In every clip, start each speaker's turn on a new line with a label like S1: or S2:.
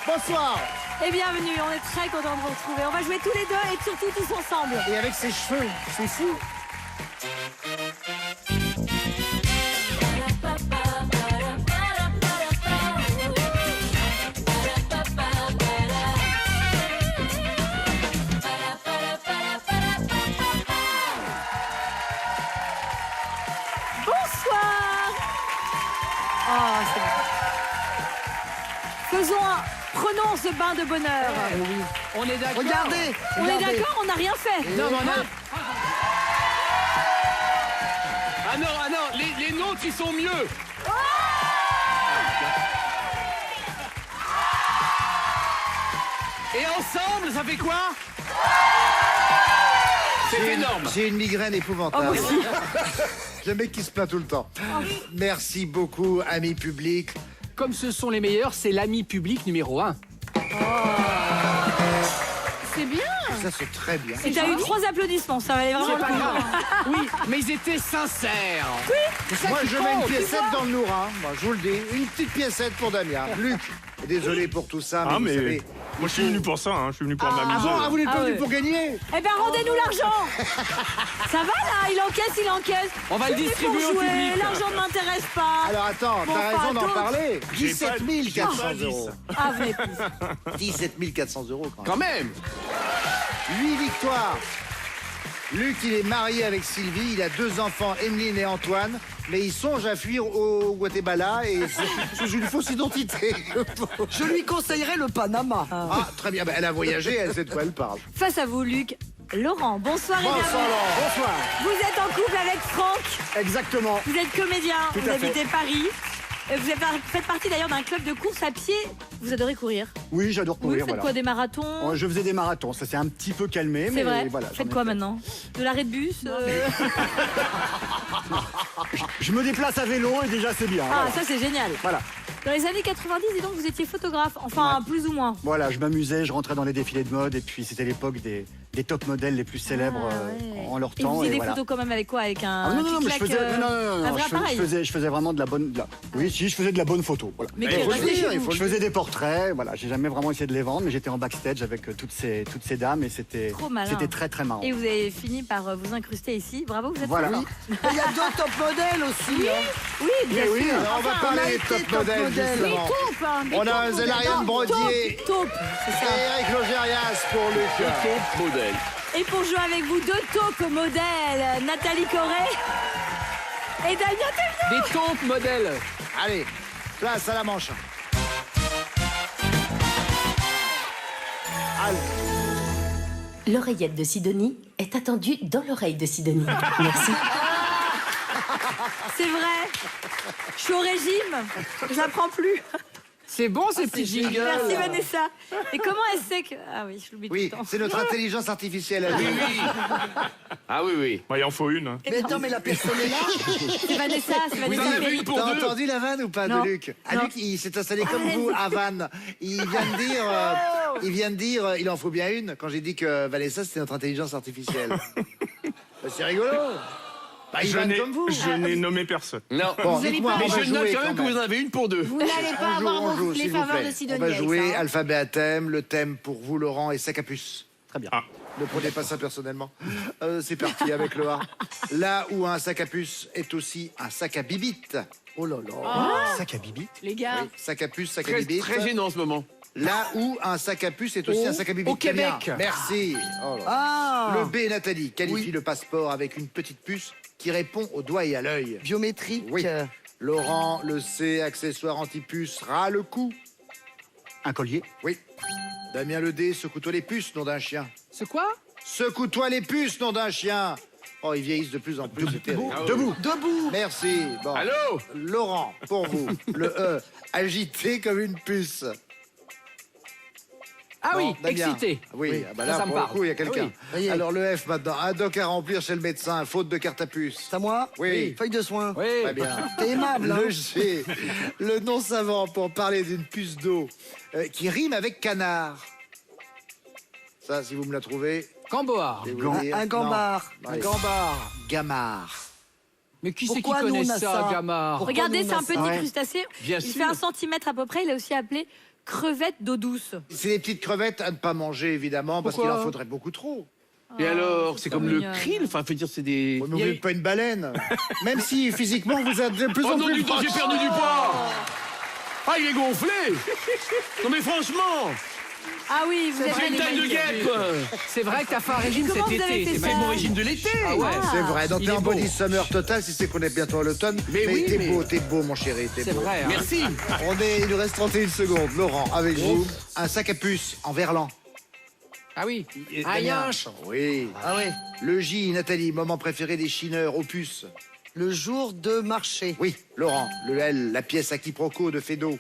S1: Bonsoir.
S2: Et bienvenue, on est très contents de vous retrouver. On va jouer tous les deux et surtout tous ensemble.
S1: Et avec ses cheveux, c'est fou.
S2: Bonsoir. Oh, c'est bon. Prenons ce bain de bonheur.
S3: On est d'accord.
S1: Regardez.
S2: On est d'accord, on n'a rien fait.
S3: Non, mais non. Ah non, les nôtres, ils sont mieux. Et ensemble, ça fait quoi? C'est énorme.
S1: J'ai une migraine épouvantable.
S2: Oh, moi aussi.
S1: J'ai un mec qui se plaint tout le temps. Merci beaucoup, amis publics.
S3: Comme ce sont les meilleurs, c'est l'ami public numéro 1.
S2: C'est bien.
S1: Ça, c'est très bien.
S2: Et t'as eu 3 applaudissements, ça valait vraiment
S3: C'est
S2: le
S3: pas
S2: coup.
S3: grave. Oui, mais ils étaient sincères. C'est ça
S1: Moi,
S3: qui
S1: je mets une
S3: compte.
S1: piécette dans le Noura. Moi, je vous le dis. Une petite piécette pour Damien. Luc, désolé pour tout ça, mais
S4: Ah,
S1: vous
S4: mais
S1: savez...
S4: moi je suis venu pour ça, hein. Je suis venu pour
S1: Ah
S4: m'amuser.
S1: bon, vous n'êtes pas
S2: Ah
S1: venu
S2: ouais.
S1: pour gagner?
S2: Eh ben rendez-nous l'argent. Ça va là, il encaisse.
S3: On va le
S2: Je suis
S3: distribuer
S2: pour
S3: au
S2: jouer,
S3: public.
S2: L'argent ne m'intéresse pas.
S1: Alors attends,
S2: Bon,
S1: t'as
S2: enfin,
S1: raison d'en
S2: d'autres.
S1: parler.
S4: J'ai
S1: 17
S4: pas
S1: 400
S4: 10.
S1: euros.
S2: Ah, venez plus.
S1: 17 400 euros quand même.
S3: Quand même.
S1: 8 victoires. Luc, il est marié avec Sylvie, il a 2 enfants, Emeline et Antoine, mais il songe à fuir au Guatemala et sous une fausse identité.
S5: Je lui conseillerais le Panama.
S1: Ah, très bien, elle a voyagé, elle sait de quoi elle parle.
S2: Face à vous, Luc, Laurent. Bonsoir et
S1: Bonsoir
S2: bienvenue.
S1: Laurent.
S5: Bonsoir.
S2: Vous êtes en couple avec Franck.
S5: Exactement.
S2: Vous êtes comédien.
S5: Tout
S2: Vous
S5: à fait.
S2: habitez Paris. Vous faites partie d'ailleurs d'un club de course à pied. Vous adorez courir.
S5: Oui, j'adore
S2: Vous
S5: courir.
S2: faites quoi, des marathons?
S5: Oh, je faisais des marathons, ça s'est un petit peu calmé, mais
S2: C'est vrai.
S5: voilà.
S2: Vous
S5: j'en
S2: faites
S5: ai
S2: quoi
S5: fait.
S2: maintenant? De l'arrêt de bus
S5: Je me déplace à vélo et déjà c'est bien.
S2: Ah,
S5: voilà.
S2: ça c'est génial.
S5: Voilà.
S2: Dans les années 90, dis donc, vous étiez photographe. Enfin, plus ou moins.
S5: Voilà, je m'amusais, je rentrais dans les défilés de mode et puis c'était l'époque des top modèles les plus célèbres
S2: Ah, ouais.
S5: en leur
S2: Et vous
S5: temps.
S2: faisiez des
S5: voilà.
S2: photos quand même avec quoi? Avec un
S5: Ah, non, mais je
S2: clic-clac,
S5: faisais, non,
S2: un vrai appareil.
S5: je faisais vraiment de la bonne. Oui, si, je faisais de la bonne photo. Voilà.
S2: Mais
S1: Il
S2: quel
S1: faut le
S2: rêve.
S1: dire, il faut
S5: Je
S1: le
S5: faisais des portraits, voilà, j'ai jamais vraiment essayé de les vendre, mais j'étais en backstage avec toutes ces dames et c'était
S2: Trop malin.
S5: très très marrant.
S2: Et vous avez fini par vous incruster ici. Bravo, vous êtes
S5: Voilà.
S2: fort.
S5: Oui.
S6: Il y a 2 top modèles aussi.
S2: Oui, bien
S1: Oui,
S2: sûr.
S1: alors on va
S2: Enfin,
S1: parler
S6: on a
S1: des
S6: été
S1: top
S6: top
S1: modèles,
S6: modèle.
S2: des
S1: justement.
S2: taupes, hein, des
S1: On a
S2: taupes
S1: Zélariane
S2: modèles.
S1: Brodier
S2: Taupe, c'est ça.
S1: et Eric Logérias pour Luc.
S3: Top modèle.
S2: Et pour jouer avec vous, 2 taupes modèles, Nathalie Corée et Damien Tellier.
S3: Des taupes modèles.
S1: Allez, place à la manche.
S7: L'oreillette de Sidonie est attendue dans l'oreille de Sidonie. Merci.
S2: C'est vrai. Je suis au régime. J'apprends plus.
S3: C'est bon ces petits jingles.
S2: Merci Vanessa. Et comment elle sait que... Ah oui, je l'oublie tout
S1: Oui,
S2: le temps.
S1: c'est notre intelligence artificielle à
S3: Oui,
S1: lui.
S3: oui. Ah oui, oui.
S4: Bah, il en faut une. Hein.
S6: Mais attends, mais la personne est là.
S2: C'est Vanessa, c'est
S3: Vous
S2: Vanessa.
S3: en avez une pour
S1: T'as
S3: 2.
S1: entendu la vanne ou pas
S2: Non.
S1: de Luc? Ah,
S2: Non.
S1: Luc, il s'est installé comme vous à Vannes. Il vient de dire, il en faut bien une, quand j'ai dit que Vanessa, c'était notre intelligence artificielle. Bah, c'est rigolo. Bah, il
S4: Je
S1: vanne
S4: n'ai
S1: comme vous.
S4: je n'ai nommé personne.
S3: Non.
S1: Bon,
S2: allez
S1: dites-moi,
S2: pas-
S1: on
S3: Mais
S1: va
S3: je note
S1: jouer
S3: quand même que vous en avez une pour 2.
S6: Vous n'allez pas
S1: On joue,
S6: avoir
S1: on joue,
S6: les
S1: s'il vous
S6: faveurs
S1: plaît.
S6: de Sidonie.
S1: On va
S6: avec
S1: jouer
S6: ça, hein.
S1: alphabet à thème. Le thème pour vous, Laurent, est sac à puce.
S5: Très bien.
S4: Ah.
S1: Ne prenez pas ça personnellement. C'est parti avec le A. Là où un sac à puce est aussi un sac à bibite. Oh là là.
S5: Sac à bibi.
S6: Les gars,
S1: Oui, sac à puce, sac à
S3: Très,
S1: bibite.
S3: très gênant en ce moment.
S1: Là où un sac à puce est aussi un sac à bibite.
S3: au
S1: Très bien.
S3: Québec.
S1: Merci. Oh là.
S6: ah,
S1: Le B, Nathalie, qualifie le passeport avec une petite puce qui répond au doigt et à l'œil.
S6: biométrique.
S1: Oui. Laurent, le C, accessoire anti-puce, ras le cou.
S5: Un collier.
S1: Oui. Damien, le D, secoue-toi les puces, nom d'un chien.
S3: C'est quoi?
S1: Secoue-toi les puces, nom d'un chien. Oh, ils vieillissent de plus en plus, c'est terrible.
S3: Ah oui.
S5: Debout.
S6: Debout.
S1: Merci. Bon.
S3: Allô?
S1: Laurent, pour vous, le E, agité comme une puce.
S3: Ah oui,
S1: Bon, Damien.
S3: excité.
S1: Oui, ah bah là,
S3: Ça me
S1: pour le
S3: parle.
S1: coup, il y a quelqu'un.
S3: Ah oui.
S1: Alors, le F maintenant, un doc à remplir chez le médecin, faute de carte à puce.
S6: C'est à moi.
S1: Oui.
S6: Feuille de soin.
S3: Oui.
S1: Très bien.
S6: T'es aimable, hein.
S1: Le G, le nom savant pour parler d'une puce d'eau qui rime avec canard. Ça, si vous me la trouvez,
S3: Camboire.
S1: je vais vous dire.
S6: Un gambard.
S1: Non.
S6: Un
S1: Oui.
S6: gambard.
S1: Gamard.
S3: Mais qui c'est qui
S6: Pourquoi
S3: connaît
S6: nous, on a
S3: ça,
S6: ça
S3: Gamard?
S2: Regardez,
S6: nous,
S2: c'est
S6: on a
S2: un petit
S5: ça.
S2: crustacé.
S3: Bien
S2: Il
S3: sûr.
S2: fait 1 centimètre à peu près. Il est aussi appelé crevette d'eau douce.
S1: C'est des petites crevettes à ne pas manger, évidemment, parce qu'il
S3: Pourquoi
S1: en faudrait beaucoup trop.
S3: Et alors, c'est comme le
S2: mignonne.
S3: krill, enfin, faut dire, c'est des...
S1: Ouais, mais vous n'êtes pas une baleine. Même si physiquement vous êtes de plus
S3: Oh
S1: en
S3: non,
S1: plus
S3: du temps, j'ai
S1: proche.
S3: perdu du poids. Ah, il est gonflé. Non mais franchement,
S2: Ah oui, vous êtes
S3: j'ai une taille de guêpe.
S8: C'est vrai que t'as fait un régime
S2: Comment
S8: cet
S2: vous avez
S8: été.
S2: fait
S8: C'est
S2: ça
S3: C'est
S8: pas
S3: mon régime de l'été.
S8: Ah ouais.
S1: C'est vrai, donc
S8: Il
S1: t'es
S8: est
S1: en
S8: beau.
S1: body summer total si c'est qu'on est bientôt à l'automne.
S3: Mais oui,
S1: t'es
S3: mais-
S1: beau, mon chéri, t'es
S8: C'est
S1: beau.
S8: vrai. hein.
S3: Merci.
S1: Il nous reste 31 secondes. Laurent, avec vous, un sac à puce en verlan.
S8: Ah oui.
S1: Et
S8: Un
S1: Damien.
S8: yinche.
S1: Oui.
S6: Ah ouais.
S1: Le J, Nathalie, moment préféré des chineurs aux puces.
S6: Le jour de marché.
S1: Oui, Laurent. Le L, la pièce à quiproquo de Fédo.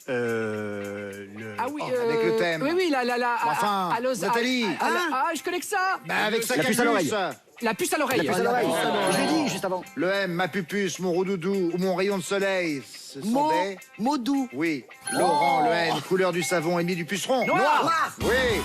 S8: Ah oui.
S1: avec le thème.
S8: Oui, oui, la.
S1: Enfin, Nathalie.
S8: Je connais que ça.
S1: Bah, avec sac
S5: La
S1: à
S5: puce à l'oreille.
S1: puce.
S8: La puce à l'oreille.
S5: La puce à l'oreille. Je l'ai dit juste avant.
S1: Le M, ma pupuce, mon roudoudou ou mon rayon de soleil. Ce sont
S6: Mot,
S1: des...
S6: mot doux.
S1: Oui. Laurent, le N, couleur du savon, ennemi du puceron.
S8: Noir.
S1: Oui.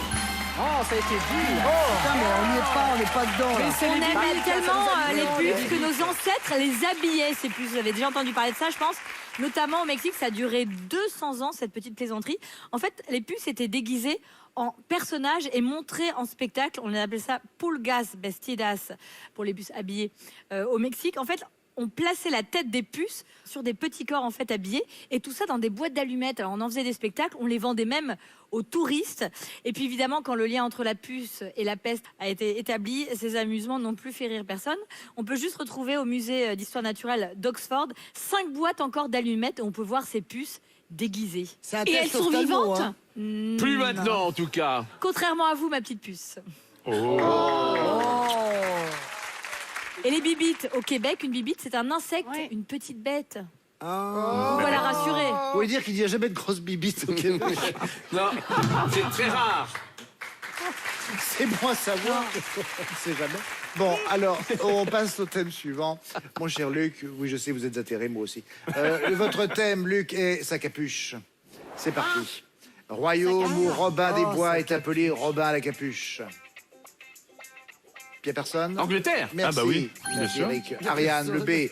S8: Oh, ça a été dur.
S6: Putain, mais on n'y est pas, on n'est pas dedans. Là.
S8: Mais c'est
S2: On
S8: les
S2: aimait
S8: bibites,
S2: tellement
S8: ça nous a
S2: les
S8: plu.
S2: puces que nos ancêtres les habillaient, ces puces. Vous avez déjà entendu parler de ça, je pense. Notamment au Mexique, ça a duré 200 ans, cette petite plaisanterie. En fait, les puces étaient déguisées en personnages et montrées en spectacle. On appelait ça pulgas vestidas pour les puces habillées au Mexique. En fait, on plaçait la tête des puces sur des petits corps en fait habillés et tout ça dans des boîtes d'allumettes. Alors on en faisait des spectacles, on les vendait même aux touristes. Et puis évidemment, quand le lien entre la puce et la peste a été établi, ces amusements n'ont plus fait rire personne. On peut juste retrouver au musée d'histoire naturelle d'Oxford 5 boîtes encore d'allumettes et on peut voir ces puces déguisées.
S6: C'est un
S2: Et elles
S6: test
S2: sont
S6: ophtalmo,
S2: vivantes
S6: hein.
S3: Plus maintenant, en tout cas.
S2: Contrairement à vous, ma petite puce.
S4: Oh.
S2: Et les bibites au Québec, une bibite, c'est un insecte, une petite bête.
S6: Ah.
S2: Voilà, rassuré.
S1: Vous voulez dire qu'il n'y a jamais de grosses bibites au Québec?
S3: Non, c'est très rare.
S1: C'est bon à savoir. On sait jamais. Bon, alors, on passe au thème suivant. Mon cher Luc, oui, je sais, vous êtes atterré, moi aussi. Votre thème, Luc, est sa capuche. C'est parti. Royaume où Robin des Bois est appelé Robin à la capuche. Puis y a personne?
S3: Angleterre.
S1: Merci.
S4: Ah bah oui, bien
S1: Merci,
S4: sûr.
S1: Eric. Ariane, le B.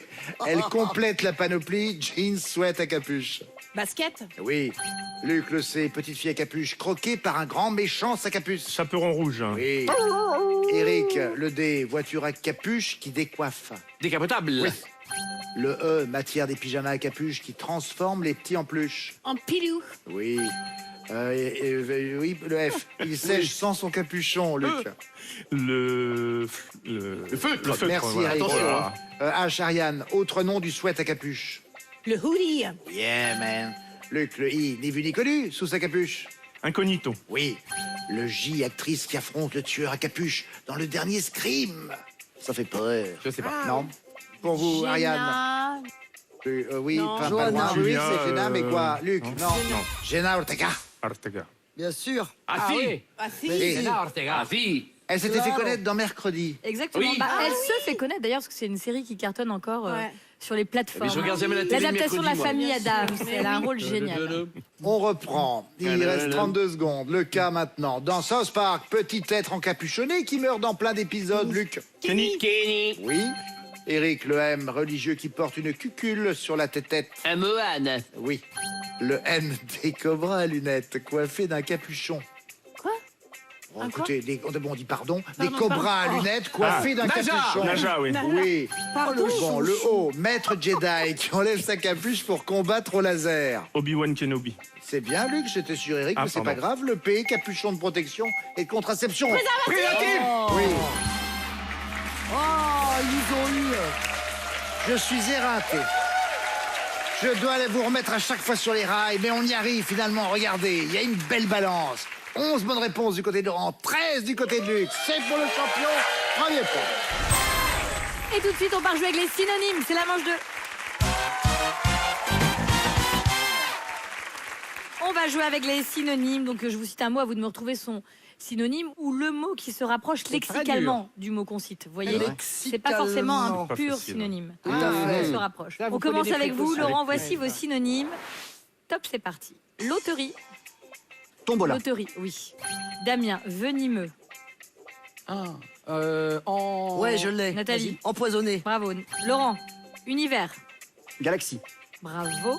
S1: Elle complète la panoplie, jeans, sweat à capuche.
S2: Basket.
S1: Oui. Luc, le C, petite fille à capuche, croquée par un grand méchant sac à puce.
S4: Chaperon rouge. Hein.
S1: Oui. Eric, le D, voiture à capuche qui décoiffe.
S3: Décapotable.
S1: Oui. Le E, matière des pyjamas à capuche qui transforme les petits en peluche.
S2: En pilou.
S1: Oui. Oui, le F, il sèche sans son capuchon, Luc.
S4: Le
S3: feutre.
S4: Le feutre,
S1: Merci,
S4: voilà.
S1: Eric.
S4: Oh là là.
S1: H, Ariane, autre nom du sweat à capuche.
S2: Le hoodie.
S1: Yeah, man. Luc, le I, ni vu ni connu, sous sa capuche.
S4: Incognito.
S1: Oui. Le J, actrice qui affronte le tueur à capuche dans le dernier Scream. Ça fait peur.
S3: Je sais pas.
S1: Non. Pour vous, Ariane. Oui,
S2: Non.
S1: enfin, pas
S6: Johanna.
S1: loin. Oui,
S4: Julia,
S1: c'est Jenna, mais quoi? Luc, non. Jenna Ortega.
S4: Ortega.
S6: Bien sûr.
S3: Ah, si.
S8: oui.
S1: Oui.
S8: Jenna Ortega.
S3: Ah, si.
S1: Elle s'était fait
S6: Claro.
S1: connaître dans Mercredi.
S2: Exactement.
S3: Oui.
S2: Bah, elle se fait connaître d'ailleurs parce que c'est une série qui cartonne encore sur les plateformes.
S3: Mais je regarde jamais la télé
S2: L'adaptation de la
S3: mercredi, moi.
S2: famille Adams, elle a un rôle génial.
S1: On reprend. Il reste 32 secondes. Le cas maintenant. Dans South Park, petit être encapuchonné qui meurt dans plein d'épisodes, Luc.
S4: Kenny.
S3: Kenny.
S1: Oui. Eric, le M, religieux qui porte une cucule sur la tête.
S3: Un Mohan.
S1: Oui. Le N, des cobras à lunettes coiffés d'un capuchon.
S2: Quoi?
S1: Oh, écoutez, on dit pardon. Des cobras à lunettes coiffés d'un
S3: Naja.
S1: capuchon.
S4: Naja, oui.
S1: Oui.
S2: Pardon.
S1: Bon, le O, maître Jedi qui enlève sa capuche pour combattre au laser.
S4: Obi-Wan Kenobi.
S1: C'est bien, Luc, j'étais sur Eric,
S4: Ah,
S1: mais c'est
S4: pardon.
S1: pas grave. Le P, capuchon de protection et de contraception.
S3: Préventif.
S1: Oui.
S6: Oh, ils ont eu.
S1: Je suis éreinté. Je dois aller vous remettre à chaque fois sur les rails, mais on y arrive finalement. Regardez, il y a une belle balance. 11 bonnes réponses du côté de Laurent, 13 du côté de Luc. C'est pour le champion. Premier point.
S2: Et tout de suite, on part jouer avec les synonymes. C'est la manche 2. On va jouer avec les synonymes. Donc, je vous cite un mot, à vous de me retrouver son synonyme ou le mot qui se rapproche lexicalement du mot qu'on cite. Vous voyez, c'est pas forcément un
S4: Pas
S2: pur
S4: facile, hein.
S2: synonyme.
S6: Tout à fait.
S2: On se rapproche.
S8: Là, vous
S2: On commence
S8: prenez des
S2: avec vous,
S8: précautions.
S2: Laurent. Voici vos synonymes. Top, c'est parti. Loterie.
S5: Tombola.
S2: Loterie, oui. Damien, venimeux.
S6: Ouais, je l'ai.
S2: Nathalie.
S6: Vas-y. Empoisonné.
S2: Bravo. Laurent, univers.
S5: Galaxie.
S2: Bravo.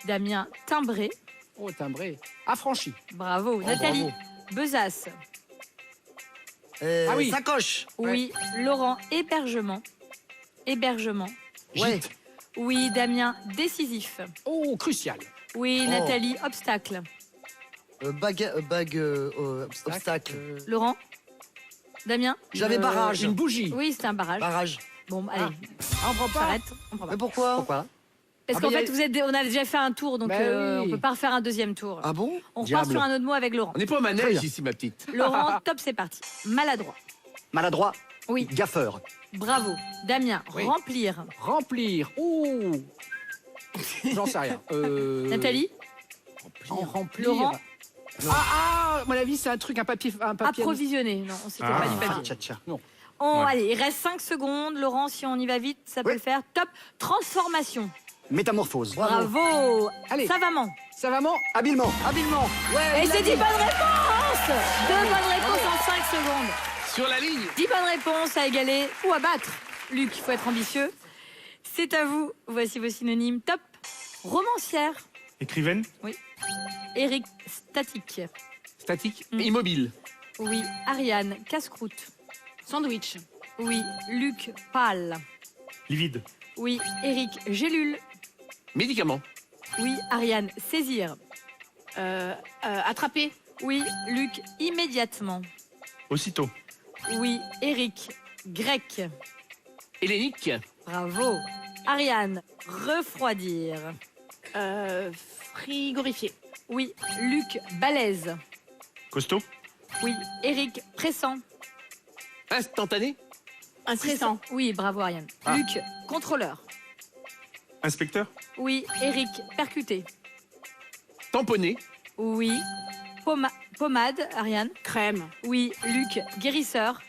S2: Damien, timbré.
S8: Oh, timbré. Affranchi.
S2: Bravo. Nathalie,
S8: bravo.
S2: besace.
S8: Ah oui.
S6: Sacoche.
S2: Oui. Laurent, hébergement. Hébergement.
S6: Ouais.
S2: Oui. Damien, décisif.
S8: Oh, crucial.
S2: Oui.
S6: Oh.
S2: Nathalie, obstacle.
S6: Obstacle.
S2: Laurent. Damien.
S6: J'avais barrage.
S8: Une bougie.
S2: Oui, c'était un barrage.
S6: Barrage.
S2: Bon, allez.
S8: On prend
S2: On
S8: pas.
S2: s'arrête. On prend pas.
S6: Mais pourquoi
S5: Pourquoi?
S2: Parce
S8: Ah,
S2: qu'en
S8: bah,
S2: fait, on a déjà fait un tour, donc
S8: Bah oui.
S2: on peut pas refaire un deuxième tour.
S6: Ah bon?
S2: On repart
S5: Diable.
S2: sur un autre mot avec Laurent.
S3: On n'est pas au manège ici, ma petite.
S2: Laurent, top, c'est parti. Maladroit.
S5: Maladroit.
S2: Oui.
S5: Gaffeur.
S2: Bravo. Damien,
S8: Oui.
S2: remplir.
S8: Remplir. Ouh. J'en sais rien.
S2: Nathalie,
S8: Remplir.
S2: Laurent.
S8: Ah, à mon avis, c'est un truc, un papier.
S2: approvisionner. Non, c'était pas du papier.
S5: Tcha-tcha.
S2: Allez, il reste 5 secondes. Laurent, si on y va vite, ça peut
S5: Oui.
S2: le faire. Top. Transformation.
S5: Métamorphose.
S2: Bravo.
S8: Allez.
S2: Savamment.
S8: Savamment.
S5: Habilement.
S6: Habilement. Ouais.
S2: Et
S6: il a
S2: c'est 10
S6: dit.
S2: bonnes réponses. 2 bonnes réponses en 5 secondes.
S3: Sur la ligne.
S2: 10 bonnes réponses à égaler ou à battre. Luc, il faut être ambitieux. C'est à vous. Voici vos synonymes. Top. Romancière.
S4: Écrivaine.
S2: Eric, statique.
S3: Statique.
S2: Mm.
S3: Immobile.
S2: Oui. Ariane, casse-croûte.
S9: Sandwich.
S2: Oui. Luc, pâle.
S4: Livide.
S2: Oui. Eric, gélule.
S3: Médicament.
S2: Oui. Ariane, saisir.
S9: Attraper.
S2: Oui. Luc, immédiatement.
S4: Aussitôt.
S2: Oui. Eric, grec.
S3: Hélénique.
S2: Bravo. Ariane, refroidir.
S9: Frigorifié.
S2: Oui. Luc, balèze.
S4: Costaud.
S2: Oui. Eric, pressant.
S3: Instantané.
S9: Insistant.
S2: Oui, bravo Ariane. Luc, contrôleur.
S4: Inspecteur.
S2: Oui. Eric, percuté.
S3: Tamponné.
S2: Oui. Pommade, Ariane.
S9: Crème.
S2: Oui. Luc, guérisseur.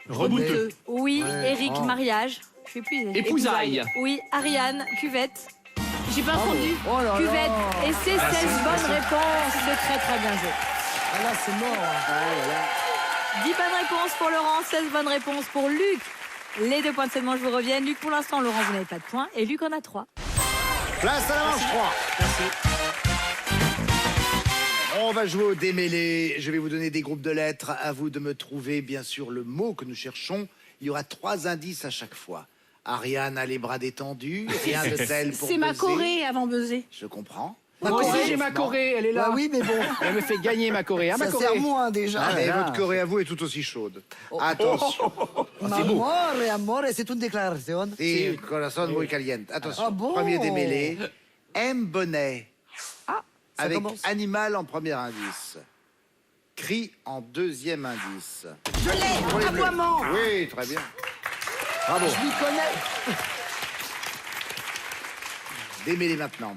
S4: Rebouteux.
S2: Oui.
S6: Ouais.
S2: Eric,
S6: Oh.
S2: mariage. Je sais plus.
S3: Épousaille.
S2: Oui. Ariane, cuvette.
S9: J'ai pas entendu.
S6: Oh là
S2: Cuvette.
S6: là.
S2: Et c'est 16 bonnes réponses. C'est très très bien joué.
S6: Ah là, c'est mort.
S2: 10 bonnes réponses pour Laurent, 16 bonnes réponses pour Luc. Les 2 points de cette manche vous reviennent. Luc, pour l'instant, Laurent, vous n'avez pas de points. Et Luc en a 3.
S1: Place à la manche 3. On va jouer au démêlé. Je vais vous donner des groupes de lettres. À vous de me trouver, bien sûr, le mot que nous cherchons. Il y aura 3 indices à chaque fois. Ariane a les bras détendus. Rien de tel pour
S9: C'est ma
S1: buzzer.
S9: Corée avant buzzer.
S1: Je comprends.
S8: Moi aussi,
S6: Corée.
S8: j'ai ma Corée. Elle est là.
S6: Bah oui, mais bon.
S8: Elle me fait gagner ma Corée. Hein, ma
S6: Ça
S8: Corée.
S6: sert moins déjà.
S1: Ah, mais
S5: là.
S1: votre Corée à vous est tout aussi chaude. Attention.
S6: Amore, c'est une déclaration.
S1: Et corazón muy caliente. Attention.
S6: Ah bon?
S1: Premier démêlé. M. Bonnet.
S6: ça
S1: Avec
S6: commence.
S1: animal en premier indice. Cri en deuxième indice.
S6: Je l'ai.
S1: Pour les bleus.
S6: Aboiement.
S1: Oui, très bien. Bravo.
S6: Je m'y connais.
S1: Démêlé maintenant.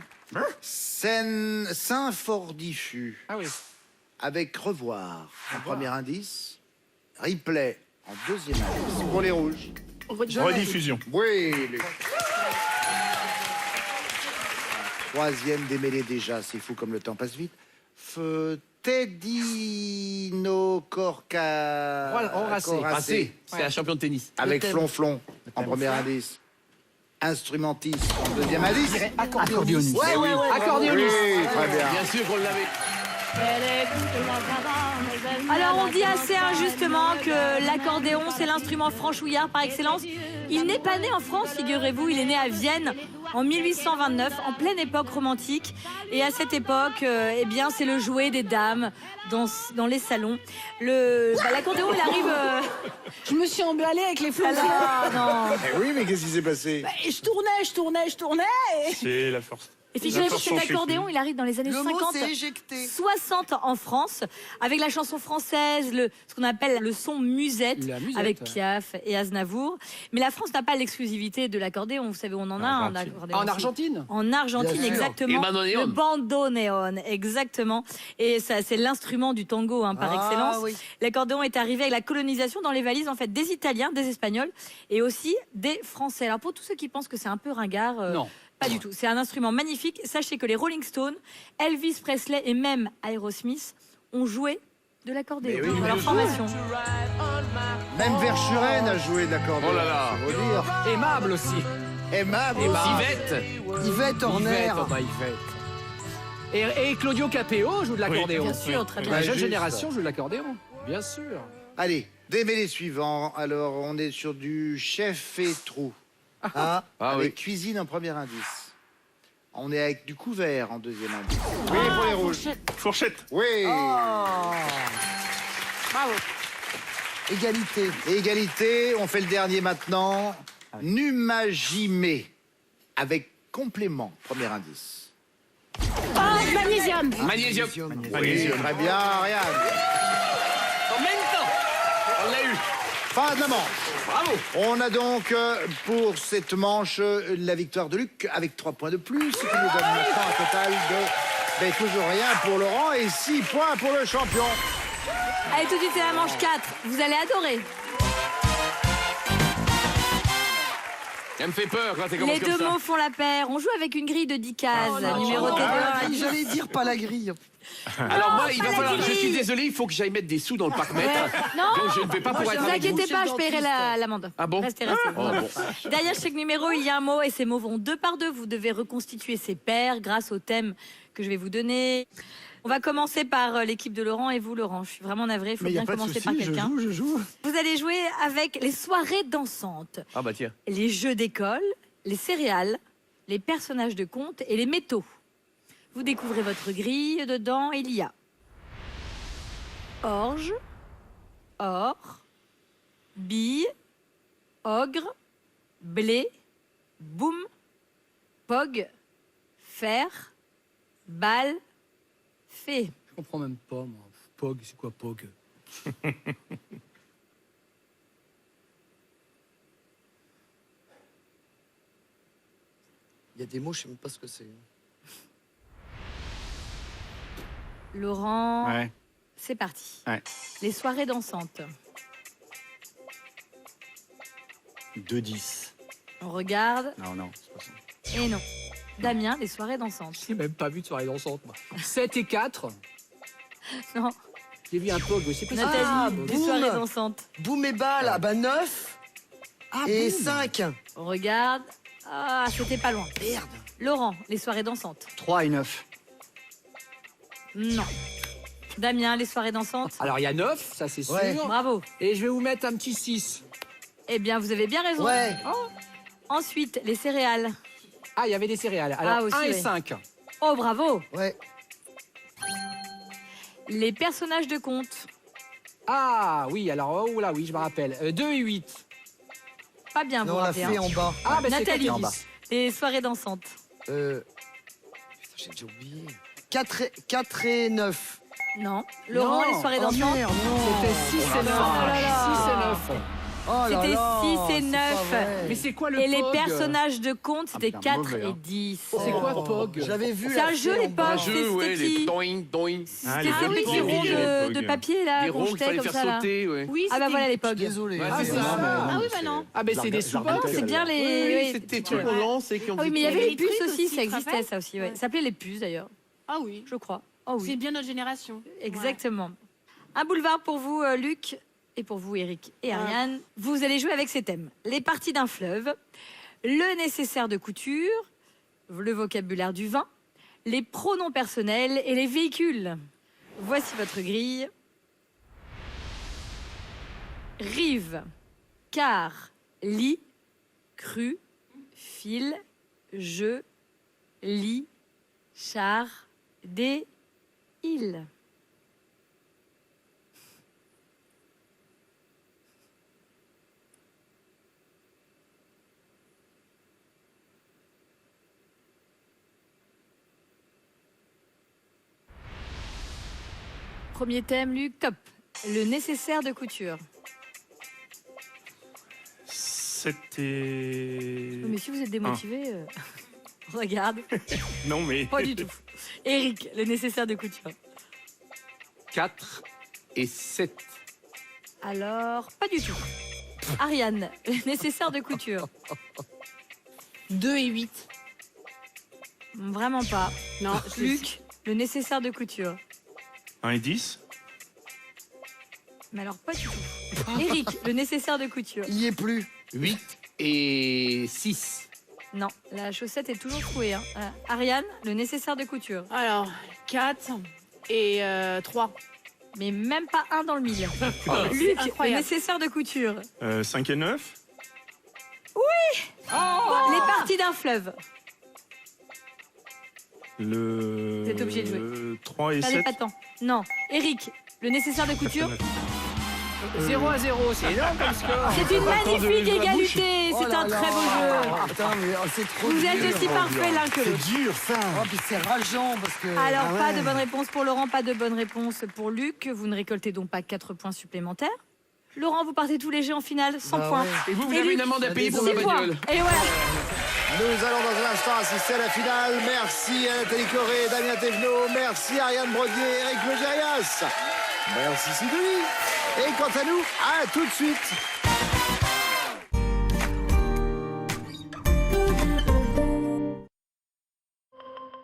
S1: Saint-Fort-Diffus.
S8: Ah oui.
S1: Avec revoir en premier indice. Replay en deuxième indice. Pour les rouges.
S4: Rediffusion.
S1: Oui, Luc. Troisième démêlé déjà, c'est fou comme le temps passe vite. Tedino Corca.
S8: Enracé.
S3: Racé. C'est un champion de tennis.
S1: Avec
S6: thème.
S1: flonflon en premier indice. Instrumentiste en deuxième indice.
S5: Accordéoniste.
S6: Ouais, ouais, ouais.
S8: Accordéoniste.
S1: Oui, très bien.
S3: Bien sûr qu'on l'avait.
S2: Alors on dit assez injustement que l'accordéon c'est l'instrument franchouillard par excellence. Il n'est pas né en France, figurez-vous, il est né à Vienne en 1829, en pleine époque romantique. Et à cette époque, eh bien, c'est le jouet des dames dans les salons. L'accordéon, il arrive.
S9: Je me suis emballée avec les fleurs.
S2: Ah non.
S1: Eh oui, mais qu'est-ce qui s'est passé?
S9: Et je tournais.
S4: C'est la force.
S2: Et figurez-vous
S4: La
S2: que cet
S4: force
S2: accordéon, il arrive dans les années
S6: Le mot
S2: 50.
S6: s'est éjecté.
S2: 60 en France, avec la chanson française, ce qu'on appelle le son musette,
S8: La musette,
S2: avec
S8: ouais.
S2: Piaf et Aznavour. Mais la France n'a pas l'exclusivité de l'accordéon. Vous savez, on en a un
S4: Argentine.
S2: accordéon.
S8: En
S2: aussi.
S8: Argentine.
S2: En Argentine,
S6: Bien sûr.
S2: exactement.
S3: Et bandoneon.
S2: Le bandoneon, exactement. Et ça, c'est l'instrument du tango par excellence.
S6: Oui.
S2: L'accordéon est arrivé avec la colonisation dans les valises en fait des Italiens, des Espagnols et aussi des Français. Alors pour tous ceux qui pensent que c'est un peu ringard,
S8: Non.
S2: pas du tout. C'est un instrument magnifique. Sachez que les Rolling Stones, Elvis Presley et même Aerosmith ont joué De l'accordéon.
S1: Mais oui,
S2: Alors,
S1: mais
S2: formation.
S1: Même Verschuren a joué de l'accordéon.
S3: Oh là là.
S1: c'est vous dire.
S8: Aimable aussi.
S1: Aimable.
S3: Yvette.
S6: Yvette Horner.
S8: Yvette, oh bah Yvette. Et Claudio Capéo joue de l'accordéon.
S2: Bien sûr, très bien.
S8: La jeune
S1: Juste.
S8: génération joue de l'accordéon. Bien sûr.
S1: Allez, des mêlées suivants. Alors, on est sur du chef et trou.
S6: Ah,
S1: Avec cuisine en premier indice. On est avec du couvert en deuxième indice. Oui, pour les rouges.
S4: Fourchette.
S1: Oui.
S9: Bravo.
S6: égalité.
S1: Égalité, on fait le dernier maintenant. Numagimé. Avec complément, premier indice.
S9: Oh, magnésium.
S3: Magnésium.
S1: Oui, très bien, Ariane.
S3: En même temps. On l'a eu.
S1: Fin de la manche.
S3: Bravo.
S1: On a donc pour cette manche la victoire de Luc avec 3 points de plus, ce qui nous donne maintenant un total de toujours rien pour Laurent et 6 points pour le champion.
S2: Allez, tout de suite, c'est la manche 4. Vous allez adorer.
S3: Elle me fait peur quand t'es
S2: Les
S3: commencé comme
S2: deux
S3: ça.
S2: mots font la paire. On joue avec une grille de 10 cases, numérotée
S6: Ah,
S2: de 1 à 10.
S6: j'allais dire pas la grille.
S3: Alors moi, il
S2: pas
S3: va
S2: la
S3: falloir. Je
S2: grille.
S3: suis désolé, il faut que j'aille mettre des sous dans le parc-mètre.
S2: Non.
S3: Donc je ne vais pas pouvoir
S2: Ne
S3: être
S2: vous
S3: avec vous.
S2: inquiétez pas, je paierai l'amende.
S3: Ah bon?
S2: Restez, restez.
S3: Oh, bon.
S2: Derrière chaque numéro, il y a un mot et ces mots vont 2 par 2. Vous devez reconstituer ces paires grâce au thème que je vais vous donner. On va commencer par l'équipe de Laurent et vous, Laurent. Je suis vraiment navrée, il faut
S5: Mais y a
S2: bien
S5: pas de
S2: commencer
S5: souci,
S2: par
S5: je
S2: quelqu'un.
S5: joue, je joue.
S2: Vous allez jouer avec les soirées dansantes,
S3: Ah bah tiens.
S2: les jeux d'école, les céréales, les personnages de contes et les métaux. Vous découvrez votre grille. Dedans, il y a orge, or, bille, ogre, blé, boum, pog, fer, balle, fée.
S8: Je comprends même pas, moi. Pog, c'est quoi Pog?
S6: Il y a des mots, je sais même pas ce que c'est.
S2: Laurent,
S5: Ouais.
S2: c'est parti.
S5: Ouais.
S2: Les soirées dansantes.
S5: 2-10.
S2: On regarde
S5: Non, non, c'est pas ça.
S2: et non. Damien, les soirées dansantes.
S8: J'ai même pas vu de soirée dansante, moi. 7 et 4.
S2: Non.
S8: J'ai vu un Pog aussi.
S2: Nathalie,
S6: Ah,
S2: les
S6: boum.
S2: soirées dansantes.
S6: Boum et balle, ah bah 9 et 5.
S2: On regarde. Ah, c'était pas loin.
S6: Merde.
S2: Laurent, les soirées dansantes.
S5: 3 et 9.
S2: Non. Damien, les soirées dansantes.
S8: Alors, il y a 9, ça c'est sûr.
S6: Ouais.
S2: Bravo.
S8: Et je vais vous mettre un petit 6.
S2: Eh bien, vous avez bien raison.
S6: Ouais.
S2: Ensuite, les céréales.
S8: Ah, il y avait des céréales. Alors,
S2: Ah, aussi,
S8: 1 et
S2: oui.
S8: 5.
S2: Oh, bravo.
S6: Ouais.
S2: Les personnages de contes.
S8: Ah, oui, alors, oh là, oui, je me rappelle. 2 et 8.
S2: Pas bien,
S6: Non,
S2: vous
S6: on l'a
S2: rappelez,
S6: fait
S2: hein.
S6: en bas.
S8: Ah, bah c'est
S2: Nathalie.
S8: 4
S5: en bas.
S2: Les soirées dansantes.
S6: Putain, j'ai déjà oublié. 4 et 9.
S2: Non. Laurent,
S8: Non.
S2: les soirées
S6: Oh
S2: dansantes.
S6: merde, non.
S8: C'était 6 et 9.
S2: là.
S8: 6 et 9.
S6: Oh là
S2: C'était
S6: là,
S2: 6 et
S6: c'est
S2: 9.
S6: pas vrai.
S8: Mais c'est quoi le
S2: Et les
S8: Pog?
S2: personnages de contes, c'était
S5: putain,
S2: 4
S5: mauvais,
S2: et
S5: hein.
S2: 10.
S8: C'est quoi Pog?
S6: Je l'avais vu
S2: C'est
S6: la
S2: un jeu,
S6: fée en
S2: les
S6: bas.
S2: Pog.
S3: Un jeu, ouais,
S2: C'était
S3: les
S2: qui
S3: doing, doing.
S4: Ah,
S2: C'était ces
S4: les
S2: petits
S4: Pog.
S2: ronds
S4: Les
S2: de
S4: Pog.
S2: papier là
S3: Des
S2: qu'on
S3: ronds qu'il
S2: jetait
S3: fallait
S2: comme
S3: faire
S2: ça là.
S3: sauter, ouais.
S9: Oui,
S2: Ah bah voilà les Pog.
S6: Désolé.
S8: Ah, c'est ça.
S9: Ah oui, bah non.
S8: Ah, ben c'est des soupapes.
S2: C'est bien les.
S3: Oui,
S2: oui,
S3: c'était des
S2: tu
S3: trucs
S2: vois.
S3: qu'on lance et qui ont
S2: Ah oui, mais il y avait
S9: Les
S2: les puces
S9: trucs
S2: aussi,
S9: aussi,
S2: ça
S9: tu te
S2: existait
S9: rappelles
S2: ça aussi. Ouais.
S9: Ouais.
S2: Ça s'appelait les puces d'ailleurs,
S9: Ah oui.
S2: je crois. Oh
S9: C'est
S2: oui,
S9: bien notre génération.
S2: exactement. Un boulevard pour vous, Luc, et pour vous, Eric et Ariane. Vous allez jouer avec ces thèmes. Les parties d'un fleuve, le nécessaire de couture, le vocabulaire du vin, les pronoms personnels et les véhicules. Voici votre grille. Rive, car, lit, cru, fil, jeu, lit, char, des, îles. Premier thème, Luc, top. Le nécessaire de couture.
S4: 7 et...
S2: Mais si vous êtes démotivé, regarde.
S4: Non, mais...
S2: Pas du tout. Eric, le nécessaire de couture.
S3: 4 et 7.
S2: Alors, pas du tout. Ariane, le nécessaire de couture.
S9: 2 et 8.
S2: Vraiment pas.
S9: Non,
S2: Luc, le nécessaire de couture.
S4: 1 et 10.
S2: Mais alors, pas du tout. Eric, le nécessaire de couture.
S1: Il y est plus.
S8: 8 et 6.
S2: Non, la chaussette est toujours trouée. Hein. Ariane, le nécessaire de couture.
S9: Alors, 4 et 3.
S2: Mais même pas un dans le milieu. Luc, le
S9: Incroyable.
S2: nécessaire de couture.
S4: 5 et 9.
S2: Les parties d'un fleuve.
S4: Le.
S2: Vous êtes obligé de jouer.
S4: 3 et
S2: Ça n'est
S4: 7.
S2: pas tant. Non. Eric, le nécessaire de couture.
S8: 0 à 0, c'est énorme comme score.
S2: C'est une magnifique égalité.
S6: Oh
S2: C'est
S6: là
S2: un très beau
S6: là.
S2: jeu.
S6: Putain, mais c'est trop
S2: Vous
S6: dur.
S2: êtes aussi parfaits l'un que l'autre.
S1: C'est dur, ça.
S6: Oh, puis c'est rageant parce que.
S2: Alors,
S6: Ah ouais.
S2: pas de bonne réponse pour Laurent, pas de bonne réponse pour Luc. Vous ne récoltez donc pas 4 points supplémentaires. Laurent, vous partez tous léger en finale, 100
S6: Bah
S2: points.
S6: ouais.
S8: Et vous
S2: Et
S8: avez
S2: Luc,
S8: une amende à payer pour
S2: 6
S8: la
S2: points.
S8: bagnole.
S2: Et voilà.
S1: Nous allons dans un instant assister à la finale. Merci à Nathalie Corré, Damien Thévenot. Merci Ariane Brodier, Eric Logérias. Merci Sidonie. Et quant à nous, à tout de suite.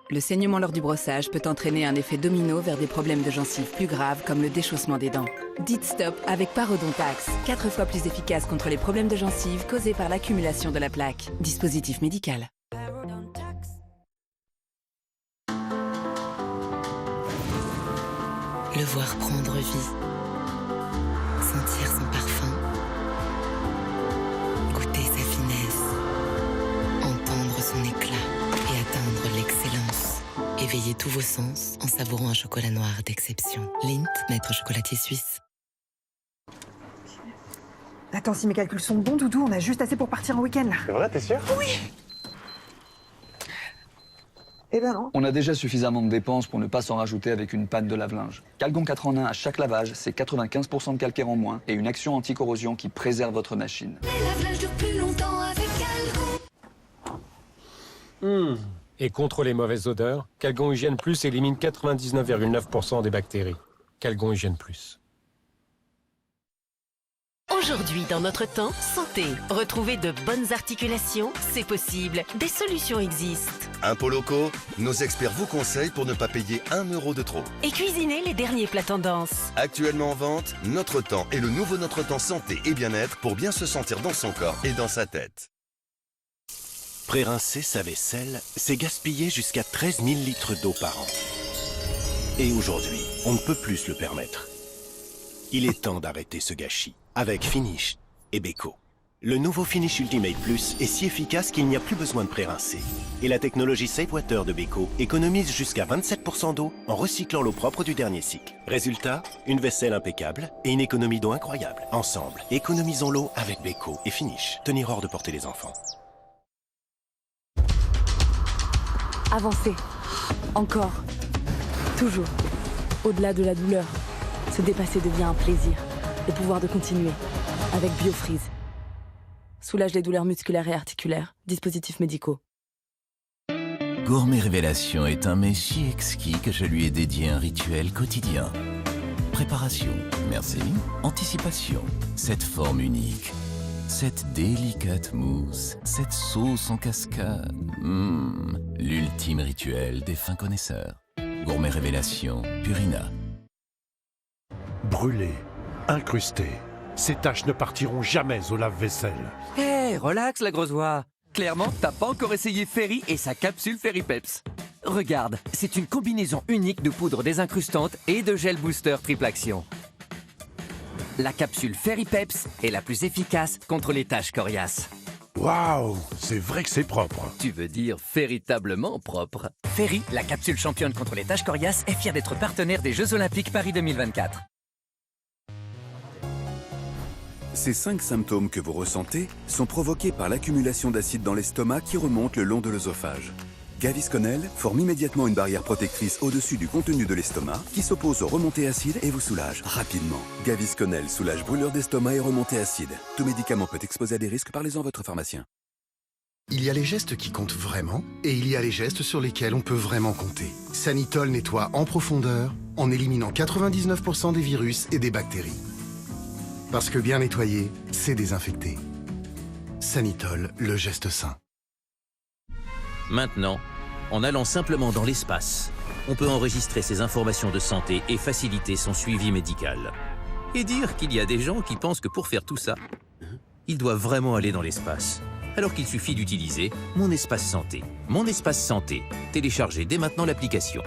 S10: Le saignement lors du brossage peut entraîner un effet domino vers des problèmes de gencives plus graves comme le déchaussement des dents. Dites stop avec Parodontax, 4 fois plus efficace contre les problèmes de gencives causés par l'accumulation de la plaque. Dispositif médical.
S7: Le voir prendre vie. Sentir son parfum. Goûter sa finesse. Entendre son éclat et atteindre l'excellence. Éveillez tous vos sens en savourant un chocolat noir d'exception. Lindt, maître chocolatier suisse.
S11: Attends, si mes calculs sont bons, Doudou, on a juste assez pour partir en week-end, là.
S4: C'est vrai, t'es sûr?
S11: Eh ben non.
S12: On a déjà suffisamment de dépenses pour ne pas s'en rajouter avec une panne de lave-linge. Calgon 4 en 1 à chaque lavage, c'est 95% de calcaire en moins et une action anti-corrosion qui préserve votre machine.
S13: Et contre les mauvaises odeurs, Calgon Hygiène Plus élimine 99,9% des bactéries. Calgon Hygiène Plus.
S7: Aujourd'hui, dans notre temps, santé. Retrouver de bonnes articulations, c'est possible. Des solutions existent.
S14: Impôts locaux, nos experts vous conseillent pour ne pas payer 1 euro de trop.
S7: Et cuisiner les derniers plats tendance.
S14: Actuellement en vente, Notre Temps et le nouveau Notre Temps Santé et Bien-être pour bien se sentir dans son corps et dans sa tête.
S15: Pré-rincer sa vaisselle, c'est gaspiller jusqu'à 13 000 litres d'eau par an. Et aujourd'hui, on ne peut plus se le permettre. Il est temps d'arrêter ce gâchis avec Finish et Beko. Le nouveau Finish Ultimate Plus est si efficace qu'il n'y a plus besoin de pré-rincer. Et la technologie Save Water de Beko économise jusqu'à 27% d'eau en recyclant l'eau propre du dernier cycle. Résultat, une vaisselle impeccable et une économie d'eau incroyable. Ensemble, économisons l'eau avec Beko et Finish. Tenir hors de portée les enfants.
S10: Avancer. Encore. Toujours. Au-delà de la douleur, se dépasser devient un plaisir. Le pouvoir de continuer. Avec BioFreeze. Soulage les douleurs musculaires et articulaires. Dispositifs médicaux.
S16: Gourmet Révélation est un mets si exquis que je lui ai dédié un rituel quotidien. Préparation, merci. Anticipation, cette forme unique. Cette délicate mousse, cette sauce en cascade. L'ultime rituel des fins connaisseurs. Gourmet Révélation, Purina.
S17: Brûlé, incrusté, ces taches ne partiront jamais au lave-vaisselle.
S18: Hé, relax la grosse voix. Clairement, t'as pas encore essayé Ferry et sa capsule Ferry Peps. Regarde, c'est une combinaison unique de poudre désincrustante et de gel booster triple action. La capsule Ferry Peps est la plus efficace contre les taches coriaces.
S17: Waouh, c'est vrai que c'est propre.
S18: Tu veux dire véritablement propre. Ferry, la capsule championne contre les taches coriaces, est fière d'être partenaire des Jeux Olympiques Paris 2024.
S19: Ces 5 symptômes que vous ressentez sont provoqués par l'accumulation d'acide dans l'estomac qui remonte le long de l'œsophage. Gavisconel forme immédiatement une barrière protectrice au-dessus du contenu de l'estomac qui s'oppose aux remontées acides et vous soulage rapidement. Gavisconel soulage brûlure d'estomac et remontées acides. Tout médicament peut exposer à des risques, parlez-en à votre pharmacien.
S20: Il y a les gestes qui comptent vraiment et il y a les gestes sur lesquels on peut vraiment compter. Sanitol nettoie en profondeur en éliminant 99% des virus et des bactéries. Parce que bien nettoyer, c'est désinfecter. Sanitol, le geste sain.
S21: Maintenant, en allant simplement dans l'espace, on peut enregistrer ses informations de santé et faciliter son suivi médical. Et dire qu'il y a des gens qui pensent que pour faire tout ça, ils doivent vraiment aller dans l'espace. Alors qu'il suffit d'utiliser Mon Espace Santé. Mon Espace Santé. Téléchargez dès maintenant l'application.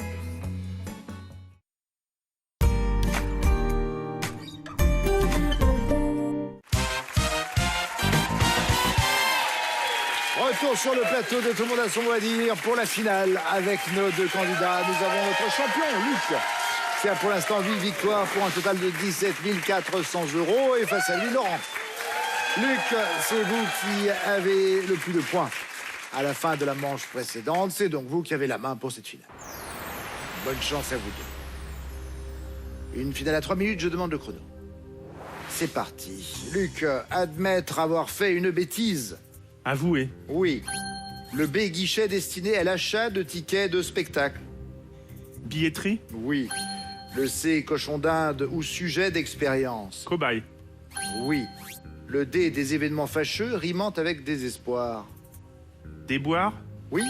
S1: Retour sur le plateau de Tout le monde a son mot à dire pour la finale avec nos deux candidats. Nous avons notre champion, Luc, qui a pour l'instant 8 victoires pour un total de 17 400 €. Et face à lui, Laurent. Luc, c'est vous qui avez le plus de points à la fin de la manche précédente. C'est donc vous qui avez la main pour cette finale. Bonne chance à vous deux. Une finale à 3 minutes, je demande le chrono. C'est parti. Luc, admettre avoir fait une bêtise.
S4: Avoué.
S1: Oui. Le B, guichet destiné à l'achat de tickets de spectacle.
S4: Billetterie.
S1: Oui. Le C, cochon d'Inde ou sujet d'expérience.
S4: Cobaye.
S1: Oui. Le D, des événements fâcheux rimant avec désespoir.
S4: Déboire.
S1: Oui.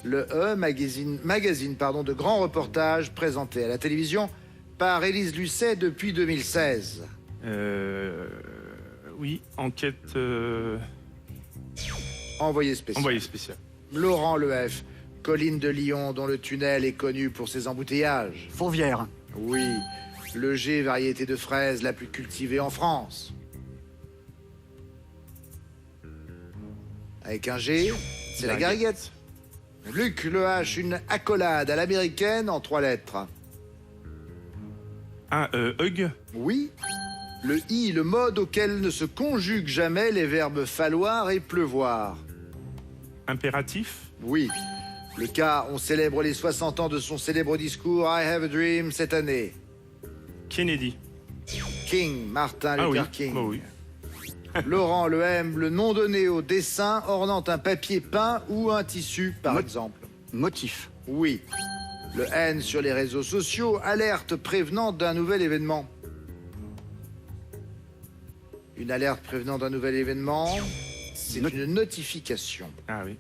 S1: Le E, magazine de grands reportages présentés à la télévision par Élise Lucet depuis 2016.
S4: Oui, enquête...
S1: Envoyé spécial.
S4: Envoyé spécial.
S1: Laurent Le F, colline de Lyon dont le tunnel est connu pour ses embouteillages.
S6: Fourvière.
S1: Oui. Le G, variété de fraises la plus cultivée en France. Avec un G, c'est la gariguette. Luc, le H, une accolade à l'américaine en 3 lettres.
S4: Un hug.
S1: Oui. Le I, le mode auquel ne se conjuguent jamais les verbes falloir et pleuvoir.
S4: Impératif.
S1: Oui. Le K, on célèbre les 60 ans de son célèbre discours I Have a Dream cette année.
S4: Kennedy.
S1: King, Martin Luther King.
S4: Bah oui.
S1: Laurent, le M, le nom donné au dessin ornant un papier peint ou un tissu, par exemple.
S6: Motif.
S1: Oui. Le N sur les réseaux sociaux, alerte prévenant d'un nouvel événement. Une alerte prévenant d'un nouvel événement, c'est une notification.
S4: Ah oui.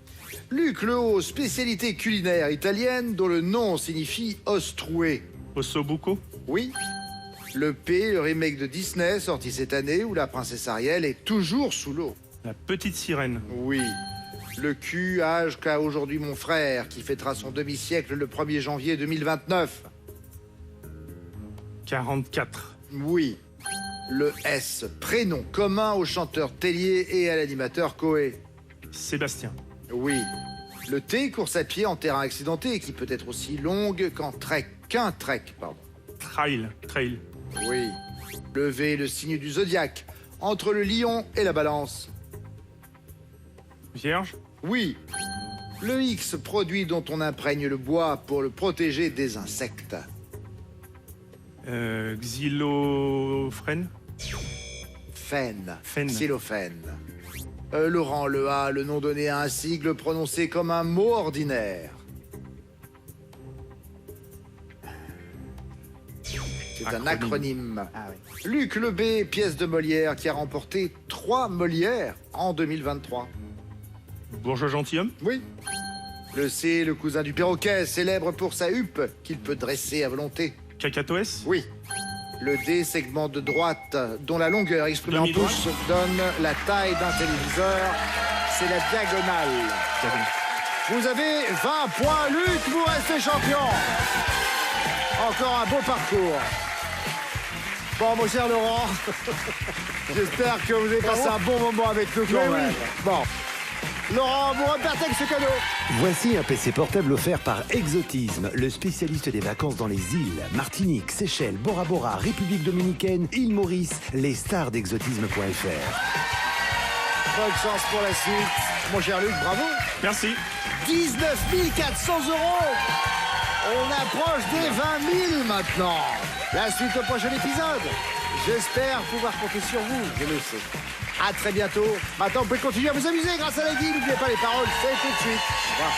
S1: Luc, le O, spécialité culinaire italienne dont le nom signifie os troué.
S4: Ossobuco.
S1: Oui. Le P, le remake de Disney sorti cette année où la princesse Ariel est toujours sous l'eau.
S4: La petite sirène.
S1: Oui. Le Q, âge qu'a aujourd'hui mon frère qui fêtera son demi-siècle le 1er janvier 2029.
S4: 44.
S1: Oui. Le S, prénom commun au chanteur Tellier et à l'animateur Coé.
S4: Sébastien.
S1: Oui. Le T, course à pied en terrain accidenté qui peut être aussi longue qu'un trek, pardon.
S4: Trail.
S1: Oui. Le V, le signe du zodiaque, entre le lion et la balance.
S4: Vierge.
S1: Oui. Le X, produit dont on imprègne le bois pour le protéger des insectes.
S4: Xylophrène.
S1: Phène. Xylophène. Laurent, le A, le nom donné à un sigle prononcé comme un mot ordinaire. C'est un acronyme.
S6: Ah oui.
S1: Luc, le B, pièce de Molière qui a remporté 3 Molières en 2023.
S4: Bourgeois gentilhomme.
S1: Oui. Le C, le cousin du perroquet, célèbre pour sa huppe qu'il peut dresser à volonté.
S4: Cacatoès.
S1: Oui. Le D, segment de droite, dont la longueur exprimée en pouces donne la taille d'un téléviseur. C'est la diagonale. Vous avez 20 points, Luc, vous restez champion. Encore un beau parcours. Bon, mon cher Laurent, j'espère que vous avez passé un bon moment avec nous quand même. Bon. Laurent, vous repartez avec ce cadeau.
S5: Voici un PC portable offert par Exotisme, le spécialiste des vacances dans les îles. Martinique, Seychelles, Bora Bora, République Dominicaine, île Maurice, les stars d'exotisme.fr.
S1: Bonne chance pour la suite. Mon cher Luc, bravo.
S4: Merci.
S1: 19 400 €. On approche des 20 000 maintenant. La suite au prochain épisode. J'espère pouvoir compter sur vous, je le sais. À très bientôt. Maintenant, vous pouvez continuer à vous amuser grâce à la guide. N'oubliez pas les paroles, c'est tout de suite. Au revoir.